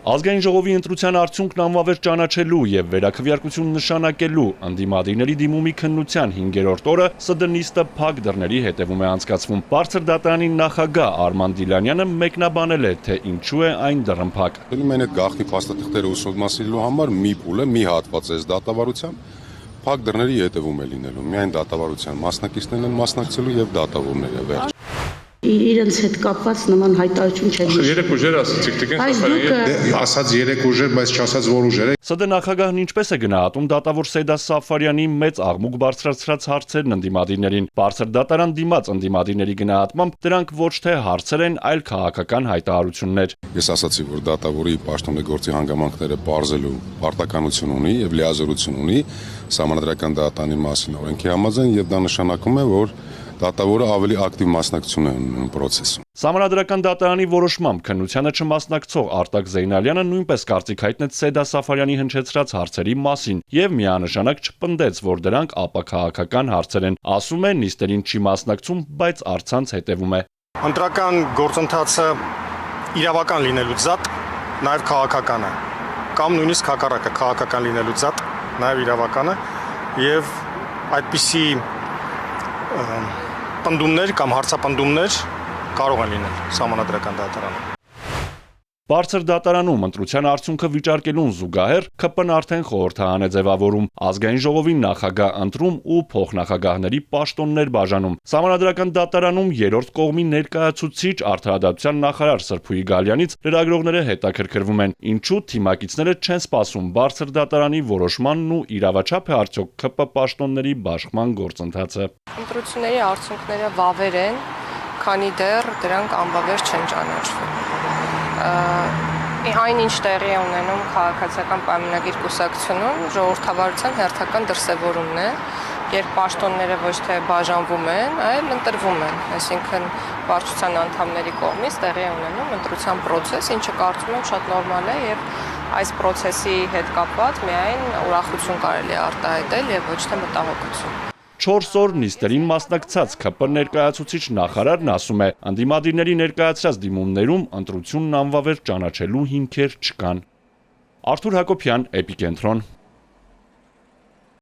Ազգային ժողովի ընտրության արդյունքն անվավեր ճանաչելու եւ վերաքվեարկություն նշանակելու ընդդիմադիրների դիմումի քննության 5-րդ օրը ՍԴ նիստը փակ դռների հետևում է անցկացվում։ Բարձր դատարանի նախագահ Արման Դիլանյանը մեկնաբանել է, թե ինչու է այն դռնփակ։ Մենք այդ գաղտնի փաստաթղթերը ուսումնասիրելու համար մի փուլ է, մի հատված է դատավարության փակ դռների հետևում է լինելու։ Միայն դատավարության մասնակիցներն են մասնակցելու եւ դատավորները վերջ։ Իրենց հետ կապված նման հայտարարություն չեն հիշում։ Երեք ուժեր ասացիք, ասած 3 ուժեր, բայց չասած որ ուժեր է։ ՍԴ նախագահն ինչպես է գնահատում դատավոր Սեյդա Սաֆարյանի մեծ աղմուկ բարձրացրած հարցերն ընդդիմադիրներին։ Բարձր դատարան դիմաց ընդդիմադիրների գնահատմամբ դրանք ոչ թե հարցեր են, այլ քաղաքական հայտարարություններ։ Ես ասացի, որ դատավորի պաշտոնեգործի հանգամանքները պարզելու պարտականություն ունի եւ լիազորություն ունի Սահմանադրական դատարանի մասին օրենքի համաձայն եւ դա նշանակում է, որ դատավորը ավելի ակտիվ մասնակցություն է ունենում process-ում։ Սահմանադրական դատարանի որոշմամբ քննությանը չմասնակցող Արտակ Զեյնալյանը նույնպես կարծիք հայտնեց Սեյդա Սաֆարյանի հնչեցրած հարցերի մասին եւ միանշանակ չպնդեց, որ դրանք ապաքաղաքական հարցեր են։ Ասում է, նիստերին չի մասնակցում, բայց առցանց հետևում է։ Ընտրական գործընթացը իրավական լինելուց զատ նաեւ քաղաքական է, կամ նույնիսկ հակառակը քաղաքական լինելուց զատ նաեւ իրավական է եւ այդպիսի պնդումներ կամ հարցապնդումներ կարող են լինել Սահմանադրական դատարանում։ Բարձր դատարանում ընտրության արդյունքը վիճարկելուն զուգահեռ ՔՊ-ն արդեն խորհրդարան է ձևավորում, ազգային ժողովի նախագահ ընտրում ու փոխնախագահների պաշտոններ բաժանում։ Սահմանադրական դատարանում երրորդ կողմի ներկայացուցիչ արդարադատության նախարար Սրփուի Գալյանից լրագրողները հետաքրքրվում են, ինչու թիմակիցները չեն սպասում բարձր դատարանի որոշմանն ու իրավաչափ է արդյոք ՔՊ պաշտոնների բաշխման գործընթացը։ Ընտրությունների արդյունքները վավեր են, քանի դեռ դրանք անվավեր չեն ճանաչվում։ Այն ինչ տեղի է ունենում քաղաքացիական պայմանագիր կուսակցությունում ժողովրդավարության հերթական դրսևորումն է, երբ պաշտոնները ոչ թե բաժանվում են, այլ ընտրվում են, այսինքն վարչության անդամների կողմից տեղի է ունենում ընտրության process, ինչը կարծում եմ շատ նորմալ է եւ այս process-ի հետ կապված միայն ուրախություն կարելի է արտահայտել եւ ոչ թե մտահոգություն։ 4 օր նիստերին մասնակցած ՔՊ ներկայացուցիչ նախարարն ասում է, ընդդիմադիրների ներկայացրած դիմումներում ընտրությունն անվավեր ճանաչելու հիմքեր չկան։ Արթուր Հակոբյան, Էպիկենտրոն։